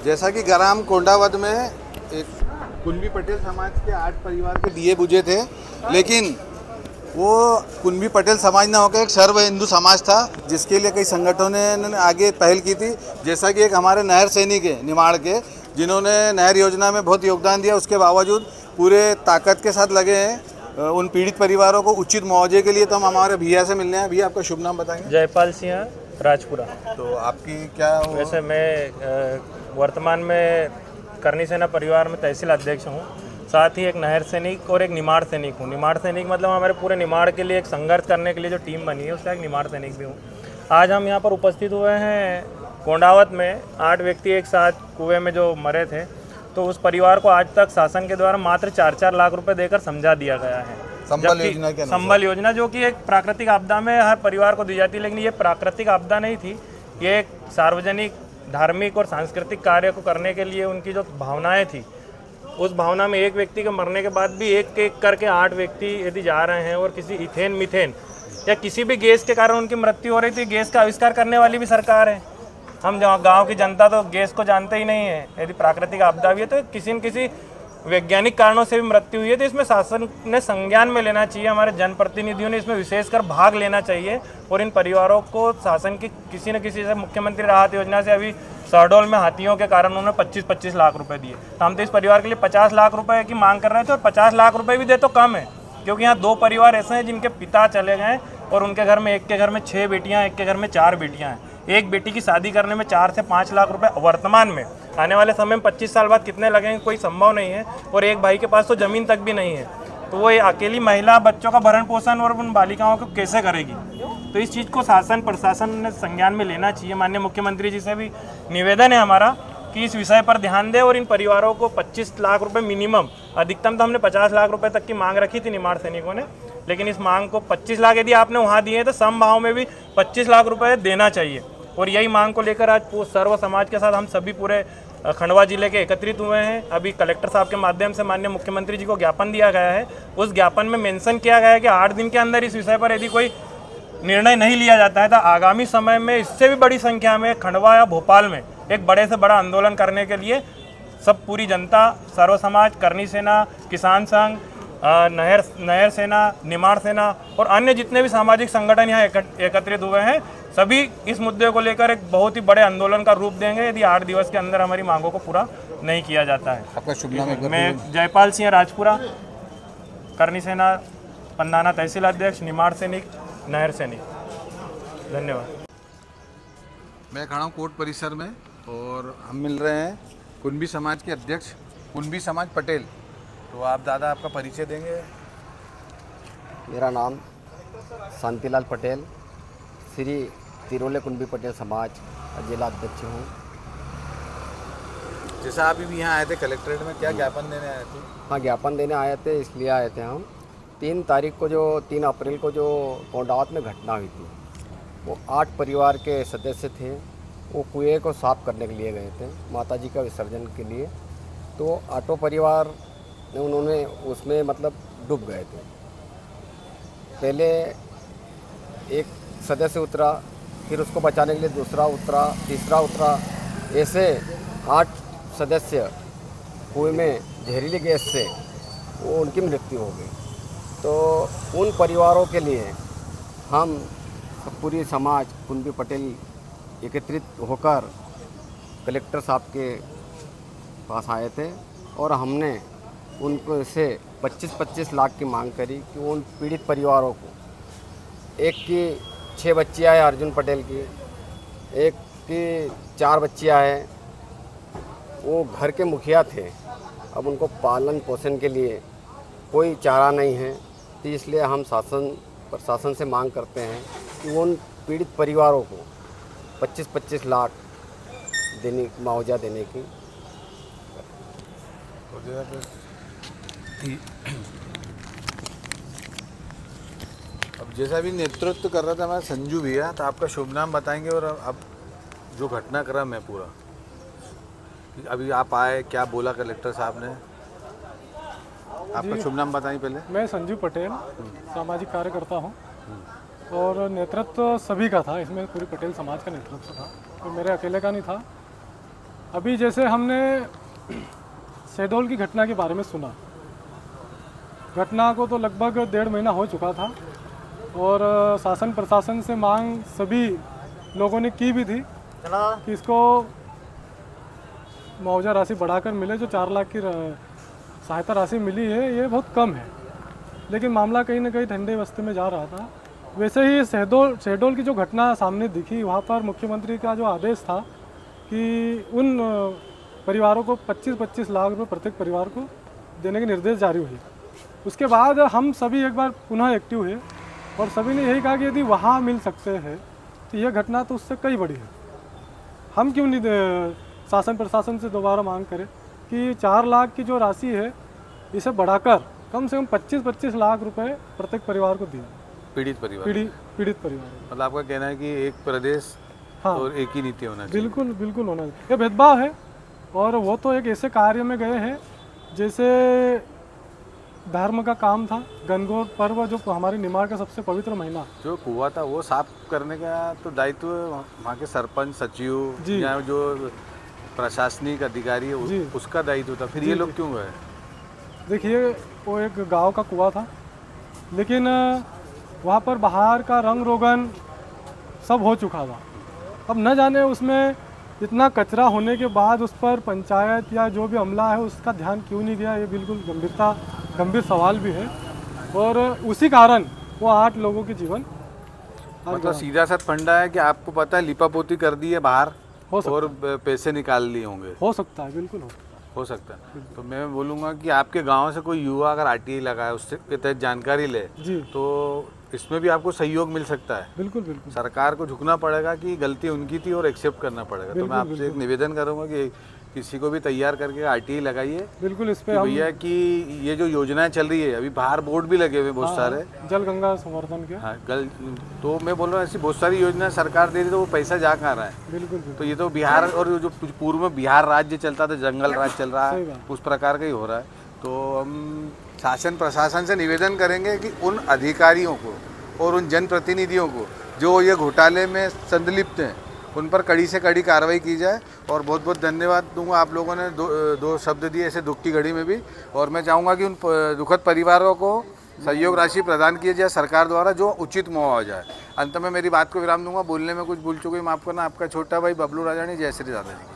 जैसा कि ग्राम कोंडावत में एक कुंभी पटेल समाज के 8 परिवार के दिए बुझे थे, लेकिन वो कुंभी पटेल समाज ना होकर एक सर्व हिंदू समाज था, जिसके लिए कई संगठनों ने आगे पहल की थी। जैसा कि एक हमारे नहर सैनिक है निमाड़ के, जिन्होंने नहर योजना में बहुत योगदान दिया, उसके बावजूद पूरे ताकत के साथ लगे हैं उन पीड़ित परिवारों को उचित मुआवजे के लिए। तो हम हमारे भैया से मिलने हैं। भैया, आपका शुभ नाम बताएंगे? जयपाल सिंह, राजपुरा। तो आपकी क्या वैसे मैं वर्तमान में करनी सेना परिवार में तहसील अध्यक्ष हूँ, साथ ही एक नहर सैनिक और एक निमाड़ सैनिक हूँ। निमाड़ सैनिक मतलब हमारे पूरे निमाड़ के लिए एक संघर्ष करने के लिए जो टीम बनी है, उसका एक निमाड़ सैनिक भी हूँ। आज हम यहाँ पर उपस्थित हुए हैं कोंडावत में। 8 व्यक्ति एक साथ कुएं में जो मरे थे, तो उस परिवार को आज तक शासन के द्वारा मात्र 4-4 लाख रुपए देकर समझा दिया गया है। संबल योजना जो कि एक प्राकृतिक आपदा में हर परिवार को दी जाती है, लेकिन ये प्राकृतिक आपदा नहीं थी, ये एक सार्वजनिक, धार्मिक और सांस्कृतिक कार्य को करने के लिए उनकी जो भावनाएं थी, उस भावना में एक व्यक्ति के मरने के बाद भी एक एक करके 8 व्यक्ति यदि जा रहे हैं और किसी इथेन, मिथेन या किसी भी गैस के कारण उनकी मृत्यु हो रही थी। गैस का आविष्कार करने वाली भी सरकार है। हम गांव की जनता तो गैस को जानते ही नहीं है। यदि प्राकृतिक आपदा हुई है तो किसी न किसी वैज्ञानिक कारणों से भी मृत्यु हुई है, तो इसमें शासन ने संज्ञान में लेना चाहिए। हमारे जनप्रतिनिधियों ने इसमें विशेषकर भाग लेना चाहिए और इन परिवारों को शासन की किसी न किसी, जैसे मुख्यमंत्री राहत योजना से अभी शहडोल में हाथियों के कारण उन्होंने 25-25 लाख रुपए दिए, तो हम तो इस परिवार के लिए 50 लाख रुपए की मांग कर रहे थे। और 50 लाख रुपए भी दे तो कम है, क्योंकि यहाँ 2 परिवार ऐसे हैं जिनके पिता चले गए और उनके घर में, एक के घर में 6 बेटियाँ, एक के घर में 4 बेटियाँ हैं। एक बेटी की शादी करने में 4 से 5 लाख रुपए वर्तमान में, आने वाले समय में 25 साल बाद कितने लगेंगे कोई संभव नहीं है। और एक भाई के पास तो ज़मीन तक भी नहीं है, तो वो अकेली महिला बच्चों का भरण पोषण और उन बालिकाओं को कैसे करेगी? तो इस चीज़ को शासन प्रशासन ने संज्ञान में लेना चाहिए। माननीय मुख्यमंत्री जी से भी निवेदन है हमारा कि इस विषय पर ध्यान दें और इन परिवारों को 25 लाख रुपए मिनिमम, अधिकतम तो हमने 50 लाख रुपए तक की मांग रखी थी निमाड़ सैनिकों ने, लेकिन इस मांग को 25 लाख यदि आपने वहाँ दिए तो समभाव में भी 25 लाख रुपए देना चाहिए। और यही मांग को लेकर आज सर्व समाज के साथ हम सभी पूरे खंडवा जिले के एकत्रित हुए हैं। अभी कलेक्टर साहब के माध्यम से माननीय मुख्यमंत्री जी को ज्ञापन दिया गया है। उस ज्ञापन में मेंशन किया गया है कि 8 दिन के अंदर इस विषय पर यदि कोई निर्णय नहीं लिया जाता है तो आगामी समय में इससे भी बड़ी संख्या में खंडवा या भोपाल में एक बड़े से बड़ा आंदोलन करने के लिए सब पूरी जनता, सर्व समाज, करनी सेना, किसान संघ, नहर सेना, निमाड़ सेना और अन्य जितने भी सामाजिक संगठन यहाँ एकत्रित हुए हैं, सभी इस मुद्दे को लेकर एक बहुत ही बड़े आंदोलन का रूप देंगे यदि 8 दिवस के अंदर हमारी मांगों को पूरा नहीं किया जाता है। आपका शुभ नाम? मैं जयपाल सिंह, राजपुरा, करनी सेना पंडाना तहसील अध्यक्ष, निमाड़ सैनिक, नहर सैनिक। धन्यवाद। मैं खड़ा हूँ कोर्ट परिसर में और हम मिल रहे हैं कुंभी समाज के अध्यक्ष कुंभी समाज पटेल। तो आप दादा आपका परिचय देंगे? मेरा नाम शांतिलाल पटेल, श्री तिरोले कुंभी पटेल समाज जिला अध्यक्ष हूँ। जैसा आप भी यहाँ आए थे कलेक्ट्रेट में, क्या ज्ञापन देने आए थे? हाँ, ज्ञापन देने आए थे, इसलिए आए थे हम। 3 अप्रैल को जो कोंडावत में घटना हुई थी, वो 8 परिवार के सदस्य थे। वो कुएं को साफ करने के लिए गए थे माताजी का विसर्जन के लिए। तो 8 परिवार उन्होंने उसमें मतलब डूब गए थे। पहले एक सदस्य उतरा, फिर उसको बचाने के लिए दूसरा उतरा, तीसरा उतरा, ऐसे 8 सदस्य कुएं में जहरीली गैस से वो उनकी मृत्यु हो गई। तो उन परिवारों के लिए हम पूरी समाज कुंभी पटेल एकत्रित होकर कलेक्टर साहब के पास आए थे और हमने उनको से 25-25 लाख की मांग करी कि उन पीड़ित परिवारों को, एक की 6 बच्चियाँ हैं अर्जुन पटेल की, एक की 4 बच्चियाँ हैं, वो घर के मुखिया थे, अब उनको पालन पोषण के लिए कोई चारा नहीं है। तो इसलिए हम शासन प्रशासन से मांग करते हैं कि उन पीड़ित परिवारों को 25-25 लाख मुआवजा देने की। अब जैसा भी नेतृत्व कर रहा था हमारा संजू भैया, तो आपका शुभ नाम बताएंगे और अब जो घटनाक्रम है पूरा, अभी आप आए, क्या बोला कलेक्टर साहब ने? आपका शुभ नाम बताइए पहले। मैं संजू पटेल, सामाजिक कार्यकर्ता हूँ और नेतृत्व सभी का था इसमें, पूरी पटेल समाज का नेतृत्व था, तो मेरे अकेले का नहीं था। अभी जैसे हमने शहडोल की घटना के बारे में सुना, घटना को तो लगभग 1.5 महीना हो चुका था और शासन प्रशासन से मांग सभी लोगों ने की भी थी कि इसको मुआवजा राशि बढ़ाकर मिले। जो 4 लाख की सहायता राशि मिली है ये बहुत कम है, लेकिन मामला कहीं ना कहीं ठंडे बस्ते में जा रहा था। वैसे ही शहडोल की जो घटना सामने दिखी, वहाँ पर मुख्यमंत्री का जो आदेश था कि उन परिवारों को 25-25 लाख रुपए प्रत्येक परिवार को देने के निर्देश जारी हुए। उसके बाद हम सभी एक बार पुनः एक्टिव हुए और सभी ने यही कहा कि यदि वहाँ मिल सकते हैं तो यह घटना तो उससे कई बड़ी है। हम क्यों नहीं शासन प्रशासन से दोबारा मांग करें कि 4 लाख की जो राशि है इसे बढ़ाकर कम से कम 25-25 लाख रुपए प्रत्येक परिवार को दिए, पीड़ित परिवार, पीड़ित परिवार। मतलब आपका कहना है कि एक प्रदेश हाँ, और एक ही नीति होना चाहिए। बिल्कुल बिल्कुल होना चाहिए। ये भेदभाव है और वो तो एक ऐसे कार्य में गए हैं जैसे धर्म का काम था। गणगौर पर्व जो हमारे निमाड़ का सबसे पवित्र महीना, जो कुआं था वो साफ करने का तो दायित्व वहाँ के सरपंच, सचिव या जो प्रशासनिक अधिकारी है उसका दायित्व था, फिर ये लोग क्यों गए? देखिए वो एक गांव का कुआं था, लेकिन वहाँ पर बाहर का रंग रोगन सब हो चुका था। अब न जाने उसमें इतना कचरा होने के बाद उस पर पंचायत या जो भी अमला है उसका ध्यान क्यों नहीं गया, ये बिल्कुल गंभीर सवाल भी है। और उसी कारण वो 8 लोगों के जीवन मतलब सीधा सा फंडा है कि आपको पता है लिपापोती कर दी है बाहर और पैसे निकाल लिए होंगे। हो सकता है, बिल्कुल हो सकता है। तो मैं बोलूँगा कि आपके गांव से कोई युवा अगर आरटीआई लगाए उससे के तहत जानकारी ले जी, तो इसमें भी आपको सहयोग मिल सकता है। बिल्कुल बिल्कुल। सरकार को झुकना पड़ेगा कि गलती उनकी थी और एक्सेप्ट करना पड़ेगा। तो मैं आपसे एक निवेदन करूँगा कि किसी को भी तैयार करके आरटीआई लगाइए। बिल्कुल इस पे भैया कि ये जो योजनाएं चल रही है, अभी बाहर बोर्ड भी लगे हुए बहुत सारे, जल गंगा संवर्धन के। हाँ तो मैं बोल रहा हूँ ऐसी बहुत सारी योजनाएं सरकार दे रही, तो वो पैसा जा कहाँ रहा है? बिल्कुल तो ये तो बिहार और जो पूर्व में बिहार राज्य चलता था, जंगल राज चल रहा है, उस प्रकार का ही हो रहा है। तो हम शासन प्रशासन से निवेदन करेंगे कि उन अधिकारियों को और उन जनप्रतिनिधियों को जो ये घोटाले में संलिप्त हैं उन पर कड़ी से कड़ी कार्रवाई की जाए। और बहुत बहुत धन्यवाद दूंगा, आप लोगों ने दो शब्द दिए ऐसे दुख की घड़ी में भी। और मैं चाहूँगा कि उन दुखद परिवारों को सहयोग राशि प्रदान की जाए सरकार द्वारा, जो उचित मुआवजा जाए। अंत में मेरी बात को विराम दूंगा, बोलने में कुछ भूल चुके माफ़ करना। आपका छोटा भाई बबलू राजानी, जय श्री राधा जी।